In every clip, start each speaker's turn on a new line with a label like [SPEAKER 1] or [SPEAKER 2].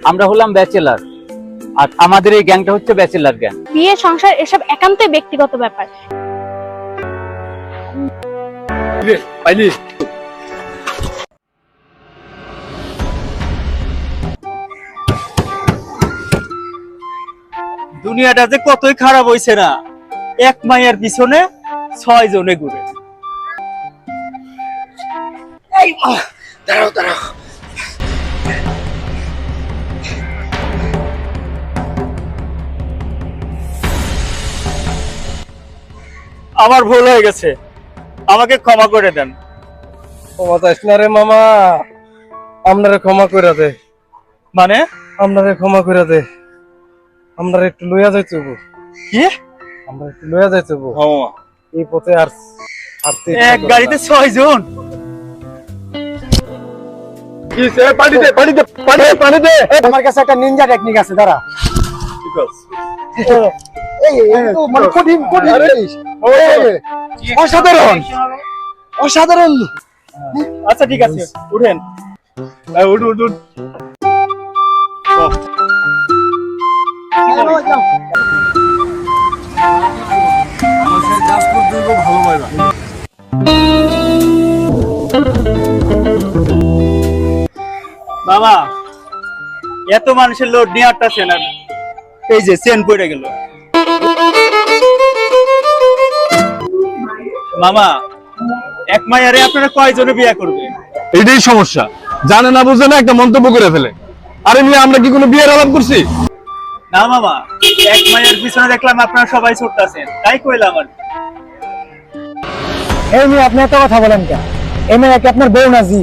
[SPEAKER 1] আমরা হলাম ব্যাচেলার, আর আমাদের এই গ্যাংটা হচ্ছে ব্যাচেলার গ্যাং।
[SPEAKER 2] বিয়ে সংসার এসব একান্তই ব্যক্তিগত ব্যাপার।
[SPEAKER 3] দুনিয়াটা যে কতই খারাপ হইছে না, এক মাইয়ার পিছনে 6 জনে ঘুরে। দাঁড়াও দাঁড়াও, আমার ভুল হয়ে গেছে, আমাকে ক্ষমা করে দেন।
[SPEAKER 4] ক্ষমা চাইস না রে মামা, আপনারে ক্ষমা করে দে।
[SPEAKER 3] মানে
[SPEAKER 4] আপনারে ক্ষমা করে দে, আমরা একটু লইয়া যাইতে
[SPEAKER 3] কি?
[SPEAKER 4] আমরা একটু লইয়া যাইতে এই পথে আর
[SPEAKER 3] এক গাড়িতে 6 জন?
[SPEAKER 4] আমার কাছে একটা নিনজা টেকনিক আছে, দাঁড়া। অসাধারণ অসাধারণ।
[SPEAKER 3] আচ্ছা ঠিক আছে, উঠেন। উঠুন। মামা, এত মানুষের লোড নিয়ে আটটাছেন, আর এই যে চেন পড়ে গেল। মামা, এক মাইয়ারে আপনারা কয়জনে বিয়ে করবেন?
[SPEAKER 5] এটাই সমস্যা, জানে না বুঝে না একটা মন্তব্য করে ফেলে। আরে মিয়া, আমরা কি কোনো বিয়ের আলাপ করছি?
[SPEAKER 3] না মামা, এক মাইয়ার পিছনে দেখলাম আপনারা সবাই ছুটতেছেন, তাই কইলাম। আর
[SPEAKER 4] আপনি এত কথা বলেন কেন? এই মেয়ে কি আপনার বউ নাজি?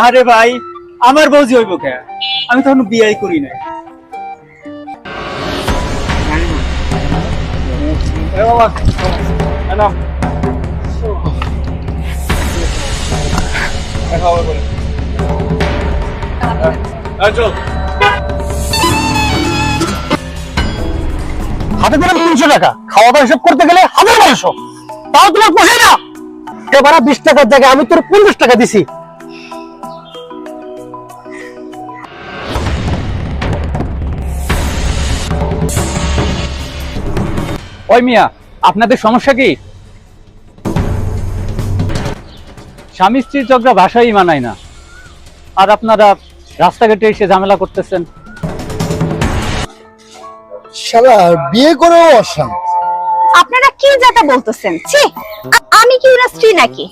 [SPEAKER 3] আরে ভাই, আমার বউজি হইব কে? আমি তখন বিয়েই করি নাই।
[SPEAKER 4] হাতে দিলাম 300 টাকা, খাওয়া দাওয়া হিসাব করতে গেলে 1500, তাও তোমার পোষায় না। এবার 20 টাকার জায়গায় আমি তোর 50 টাকা দিছি।
[SPEAKER 1] ওই মিয়া, আপনাদের সমস্যা কি? স্বামী স্ত্রীর ঝগড়া ভাষাই মানায় না, আর আপনারা রাস্তাঘাটে এসে ঝামেলা করতেছেন।
[SPEAKER 4] শালা বিয়ে করেও অশান্তি।
[SPEAKER 2] আপনারা কি যেটা বলতেছেন? ছি, আমি কি ওরা স্ত্রী নাকি?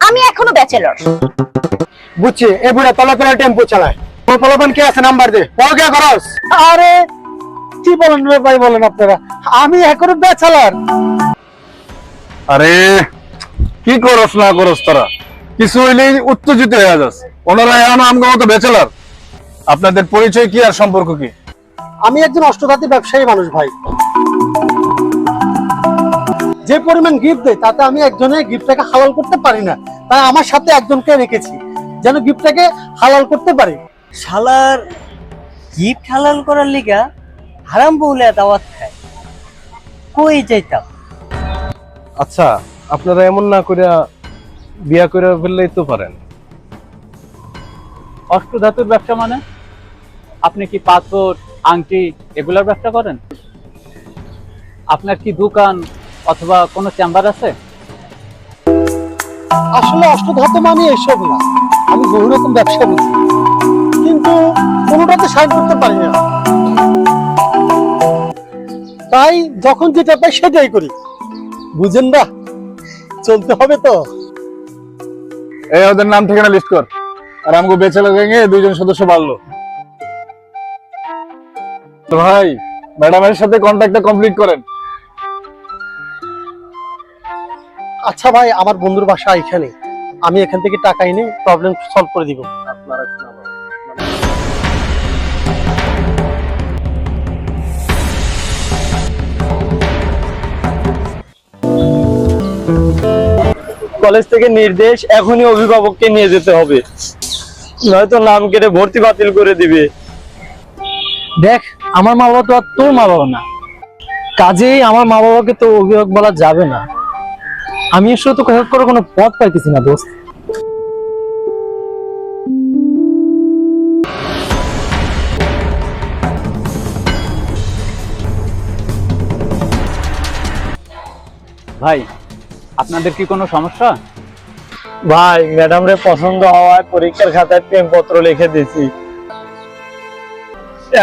[SPEAKER 2] আমি এখনো ব্যাচেলর।
[SPEAKER 4] বুঝছি, এ বুড়া তলা টেম্পো চালায়। তোর পোলাপান কে আছে, নাম্বার দে। বল কে করস? আরে কি বলেন রে ভাই, বলেন আপনারা, আমি এখনো ব্যাচেলর।
[SPEAKER 5] আরে কি করস না করস, তারা কিছু হইলেই উত্তেজিত হয়ে যাচ্ছে। ওনারা এখনো আমার মতো ব্যাচেলার। আপনাদের পরিচয় কি আর সম্পর্ক কি?
[SPEAKER 4] আমি একজন অষ্টধাতী ব্যবসায়ী মানুষ ভাই। যে পরিমাণ গিফট দেয় তাতে আমি একজনের গিফটটাকে হালাল করতে পারি না, তাই আমার সাথে একজনকে রেখেছি যেন গিফটটাকে হালাল করতে পারে।
[SPEAKER 3] শালার গিফট হালাল করার লিগা হারাম বউলে দাওয়াত খায়, কই যাইতাম।
[SPEAKER 4] আচ্ছা, আপনারা এমন না করে বিয়া করে ফেললেই তো পারেন।
[SPEAKER 1] অষ্টধাতুর ব্যবসা মানে? আপনি কি পাথর, আংটি এগুলার ব্যবসা করেন? আপনার কি দোকান অথবা কোনো চেম্বার আছে?
[SPEAKER 4] আসলে অষ্টধাতু মানে এসব না, আমি বহু রকম ব্যবসা বুঝি, কিন্তু কোনোটাতে সাহায্য করতে পারি না। তাই যখন যেটা পাই সেটাই করি, বুঝেন না? চলতে হবে তো।
[SPEAKER 5] এই ওদের নাম ঠিকানা লিস্ট কর, আর আমাকে ব্যাচেলার গ্যাংয়ে 2 জন সদস্য বাড়লো। তো ভাই, ম্যাডামের সাথে কন্ট্যাক্টটা কমপ্লিট করেন।
[SPEAKER 4] আচ্ছা ভাই, আমার বন্ধুর বাসা এখানে, আমি এখান থেকে টাকা এনে প্রবলেম সলভ করে দিব।
[SPEAKER 3] কলেজ থেকে নির্দেশ, এখনই অভিভাবককে নিয়ে যেতে হবে, নয়তো নাম কেটে ভর্তি বাতিল করে দিবে।
[SPEAKER 4] দেখ, আমার মা বাবা তো আর তোর মা বাবা না, কাজেই আমার মা বাবাকে তো অভিভাবক বলা যাবে না। আমি আসলে তো হেল্প করার কোনো পথ পাইতেছি না দোস্ত।
[SPEAKER 1] ভাই, আপনাদের কি কোনো সমস্যা?
[SPEAKER 3] ভাই, ম্যাডাম রে পছন্দ হওয়ায় পরীক্ষার খাতায় প্রেমপত্র লিখে দিছি।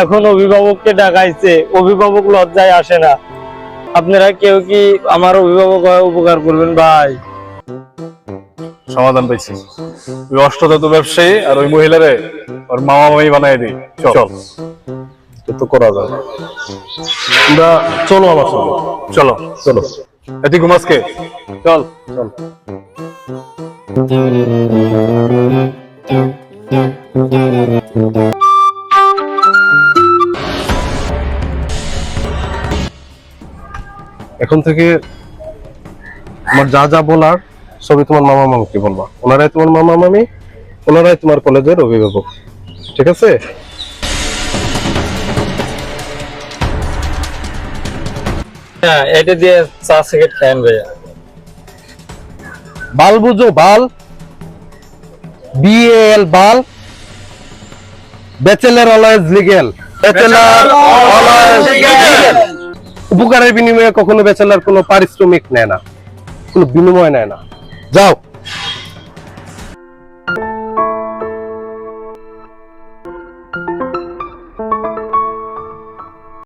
[SPEAKER 3] এখন অভিভাবককে ডাকাইছে, অভিভাবক লজ্জায় আসে না। আপনারা কেউ কি আমার অভিভাবক হয়ে উপকার করবেন ভাই?
[SPEAKER 5] সমাধান পাইছি। ওই অষ্টধাতু ব্যবসায়ী আর ওই মহিলারে ওর মামা মামি বানাই দিই। চল, তো করা যাবে। আমরা চলো আমার সঙ্গে। চলো চলো, এটি ঘুমাসকে চল চল।
[SPEAKER 6] এখন থেকে তোমার যা যা বলার সবই তোমার মামা মামিকে বলবা। ওনারাই তোমার মামা মামি, ওনারাই তোমার কলেজের অভিভাবক, ঠিক আছে?
[SPEAKER 3] হ্যাঁ, এটা দিয়ে চা সিগারেট খান ভাইয়া।
[SPEAKER 6] বাল বুঝো, বাল, BAL, বাল। Bachelor always legal, bachelor always legal. উপকারের বিনিময়ে কখনো ব্যাচেলর কোনো পারিশ্রমিক নেয় না, কোনো বিনিময় নেয় না। যাও।